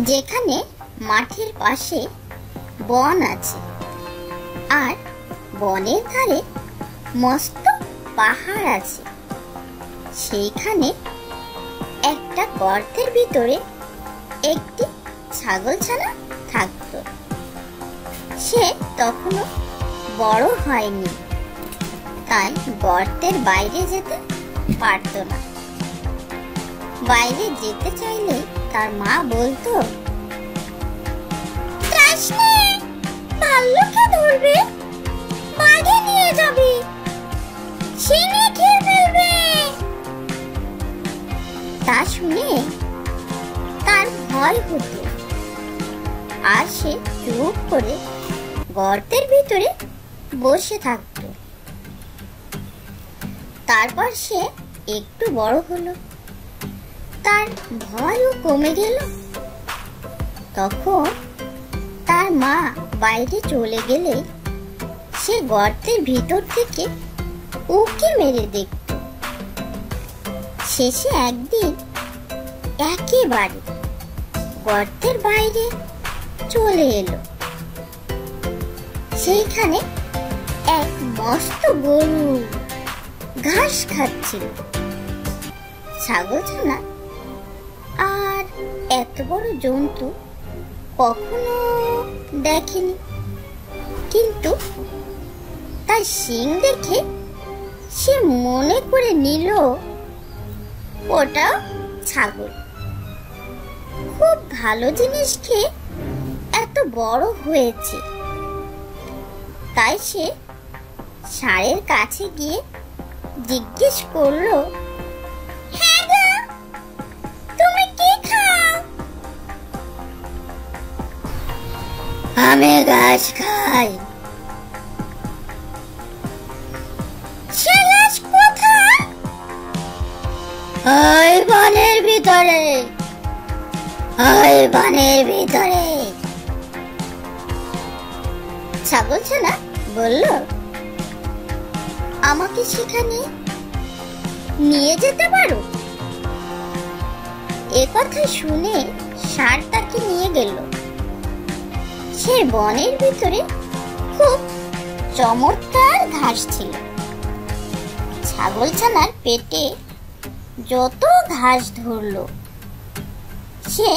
যেখানে মাঠের পাশে বন আছে আর বনের ধারে মস্ত পাহাড় আছে, সেইখানে একটা গর্তের ভিতরে একটি ছাগলছানা থাকতো। সে তখনো বড় হয়নি, তাই গর্তের বাইরে যেতে পারত না। বাইরে যেতে চাইলে তার মা বলতো, ভাল্লুকে ধরবে, বাড়ি নিয়ে যাবে, ছিনে খেয়ে ফেলবে। তা শুনে তার ভয় হতো আর সে চুপ করে গর্তের ভিতরে বসে থাকত। তারপর সে একটু বড় হলো, তার ভয়ও কমে গেল। তখন তার মা বাইরে চলে গেলে সে গর্তের ভিতর থেকে উঁকি মেরে দেখত। শেষে একদিন একেবারে গর্তের বাইরে চলে এলো। সেইখানে এক মস্ত গরু ঘাস খাচ্ছিল। ছাগলছানা আর এত বড় জন্তু কখনো দেখেনি, কিন্তু তার শিং দেখে সে মনে করে নিল ওটা ছাগল। খুব ভালো জিনিস খেয়ে এত বড় হয়েছে। তাই সে ষাঁড়ের কাছে গিয়ে জিজ্ঞেস করলো, হ্যাঁ গো, তুমি কি খাও? আমি ঘাস খাই। সে ঘাস কোথায়? ওই বনের ভিতরে, ওই বনের ভিতরে। ছাগলছানা বলল, আমাকে সেখানে নিয়ে যেতে পারো? এ কথা শুনে ষাঁড় তাকে নিয়ে গেল। সে বনের ভিতরে খুব চমৎকার ঘাস ছিল। ছাগলছানার পেটে যত ঘাস ধরলো সে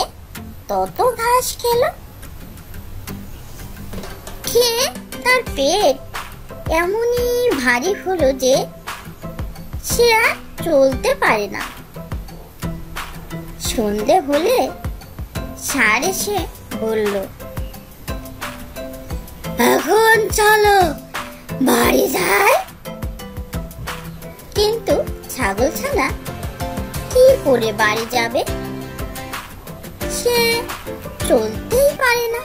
তত ঘাস খেলো। খেয়ে তার পেট এমনই ভারী হলো যে সে আর চলতে পারে না। সন্ধে হলে ষাঁড় এসে বলল, এখন চলো বাড়ি যাই। কিন্তু ছাগলছানা কি করে বাড়ি যাবে? সে চলতেই পারে না।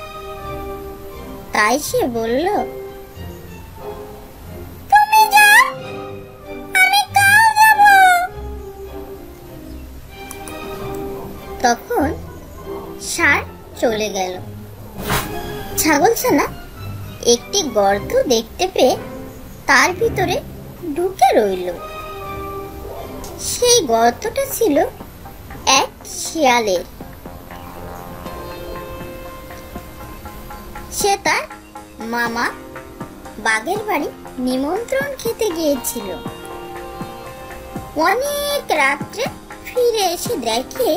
তাই সে বলল, তুমি যাও, আমি কাল যাব। তখন ষাঁড় চলে গেল। ছাগলছানা একটি গর্ত দেখতে পেয়ে তার ভিতরে ঢুকে রইল। সেই গর্তটা ছিল এক শিয়ালের। সে তার মামা বাঘের বাড়ি নিমন্ত্রণ খেতে গিয়েছিল। অনেক রাত্রে ফিরে এসে দেখে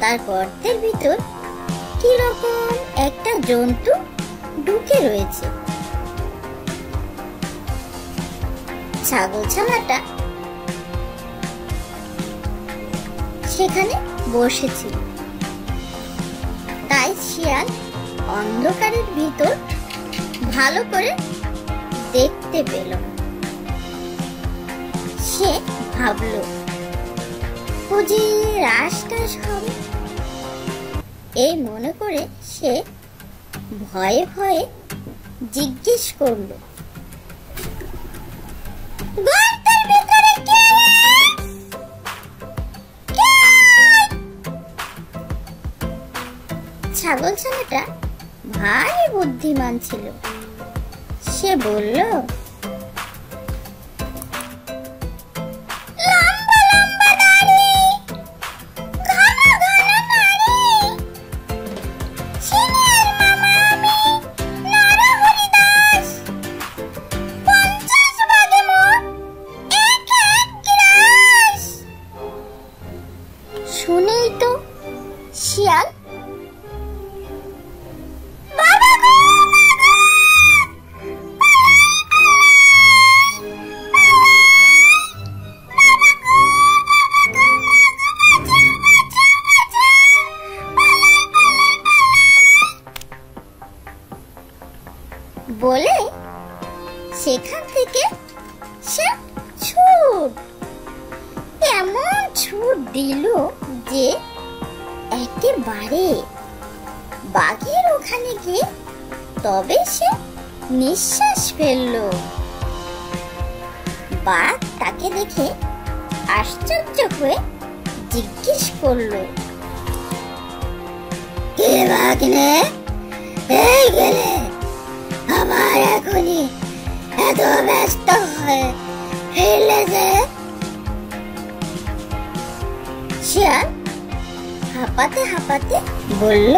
তার গর্তের ভিতর কিরকম একটা জন্তু ঢুকে রয়েছে। ছাগলছানাটা সেখানে বসেছিল। তাই শিয়াল অন্ধকারের ভিতর ভালো করে দেখতে পেল। সে ভাবলো বুঝি রাজটাস হবে। এই মনে করে সে ভয়ে ভয়ে জিজ্ঞেস করলো, গর্তের ভিতরে কে? ছাগলছানাটা ভারী বুদ্ধিমান ছিল। সে বলল, লম্বা লম্বা দাড়ি, ঘন ঘন নাড়ি, শিয়াল বলে সেখান থেকে সে ছুট এমন ছুট দিল যে একেবারে বাঘের ওখানে গিয়ে তবে সে নিঃশ্বাস ফেলল। বাঘ তাকে দেখে আশ্চর্য হয়ে জিজ্ঞেস করলো, কে ভাগ্নে, এই গেলে আমার এখনই এত ব্যস্ত হয়ে ফেলে যে? শিয়াল হাঁপাতে হাঁপাতে বলল,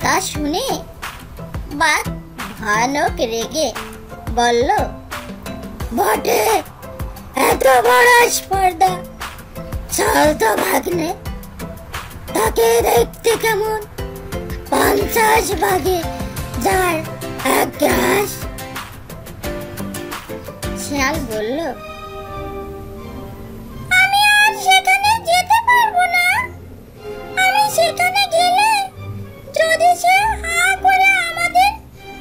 তা শুনে বাঘ ভয়ানক রেগে বলল, বটে, এত বড় স্পর্ধা, চল তো ভাগ্নে, তাকে দেখতে কেমন 50 বাঘে যার এক গ্রাস। শিয়াল বলল, আমি আর সেখানে যেতে পারবো না। আমি সেখানে গেলে যদি সে হা করে আমাদের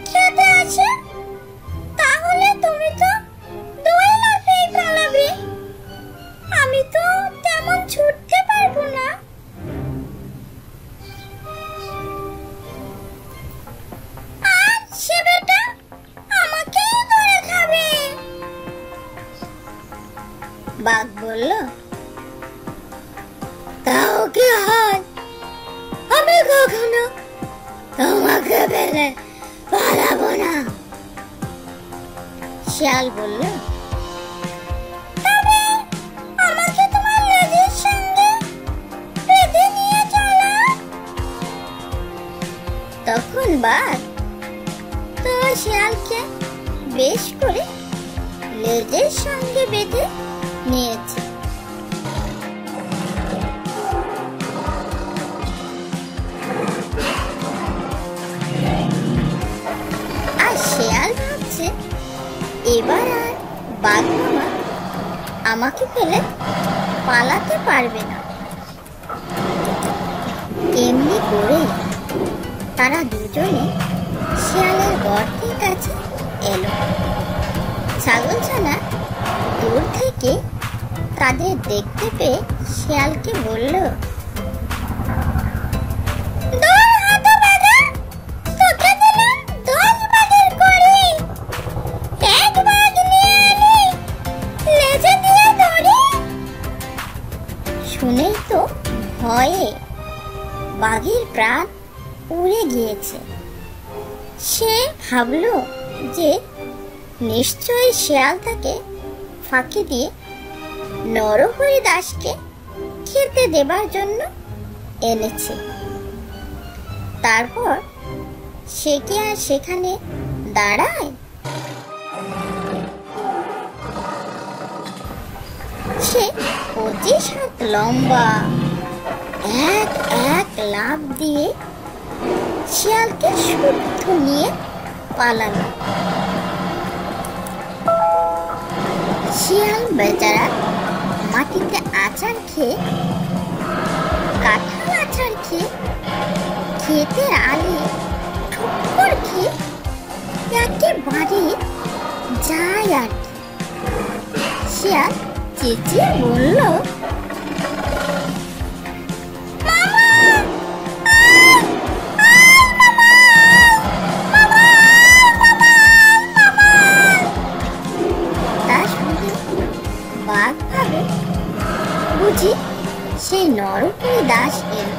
খেতে আসে, তাহলে তুমি তো 2 লাফেই পালাবে। আমি তো তেমন ছুটতে পারবো না। আর সে বেটা আমাকেই ধরে খাবে। বাঘ বলল, তাও কি হয়? আমি কখনো তোমাকে ফেলে পালাবো না। শিয়াল বলল, তবে আমাকে তোমার লেজের সঙ্গে বেঁধে নিয়ে চলো। তখন বাঘ তো শিয়ালকে বেশ করে লেজের সঙ্গে বেঁধে নিয়েছে। শিয়াল ভাবছে, এবার আর বাঘ মামা আমাকে ফেলে পালাতে পারবে না। এমনি করে তারা দুজনে শিয়ালের গর্তের কাছে এলো। ছাগলছানা দূর থেকে তাদের দেখতে পেয়ে শিয়ালকে বলল, শুনেই তো ভয়ে বাঘের প্রাণ উড়ে গিয়েছে। সে ভাবল যে নিশ্চয়ই শিয়াল তাকে ফাঁকি দিয়ে নরহরি দাসকে খেতে দেবার জন্য এনেছে। তারপর সে কি আর সেখানে দাঁড়ায়? সে 25 হাত লম্বা এক লাফ দিয়ে শিয়ালকে শুদ্ধ নিয়ে পালালো। শিয়াল বেচারা মাটিতে আছাড় খেয়ে, কাঁঠাল আছাড় খেয়ে, ক্ষেতের আলি ঠুক্কর খেয়ে একেবারে যায় আর কি। শিয়াল চেঁচিয়ে বলল, বাঘ ভাবে বুঝি সেই নরহরি দাস এলো,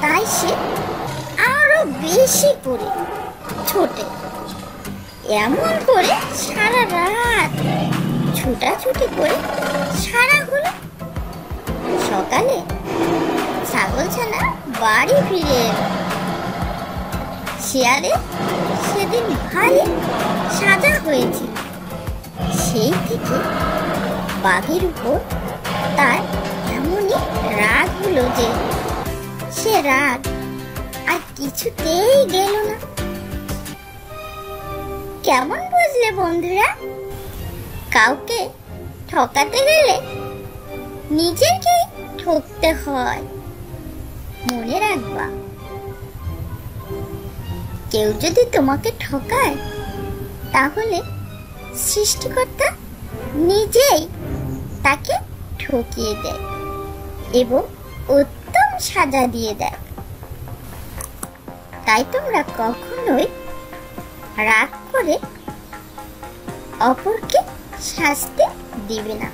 তাই সে আরো বেশি করে ছোটে। এমন করে সারা রাত ছুটাছুটি করে সারা হলো। সকালে ছাগলছানা বাড়ি ফিরে এলো। শিয়ালের সেদিন ভারী সাজা হয়েছিল। সেই থেকে বাঘের উপর তার এমনই রাগ হলো যে সে রাগ আর কিছুতেই গেল না। কেমন বুঝলে বন্ধুরা? কাউকে ঠকাতে গেলে নিজেকে ঠকতে হয়, মনে রাখবা। কেউ যদি তোমাকে ঠকায় তাহলে সৃষ্টিকর্তা নিজেই তাকে ঠকিয়ে দেয় এবং উত্তম সাজা দিয়ে দেয়। তাই তোমরা কখনোই রাগ করে অপরকে শাস্তি দিবে না।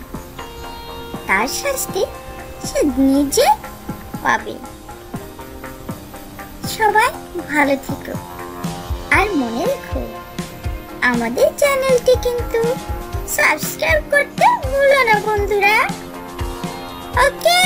তার শাস্তি সে নিজে পাবে। সবাই ভালো থেকো আর মনে রেখো, আমাদের চ্যানেলটি কিন্তু সাবস্ক্রাইব করতে ভুলো না বন্ধুরা। ওকে।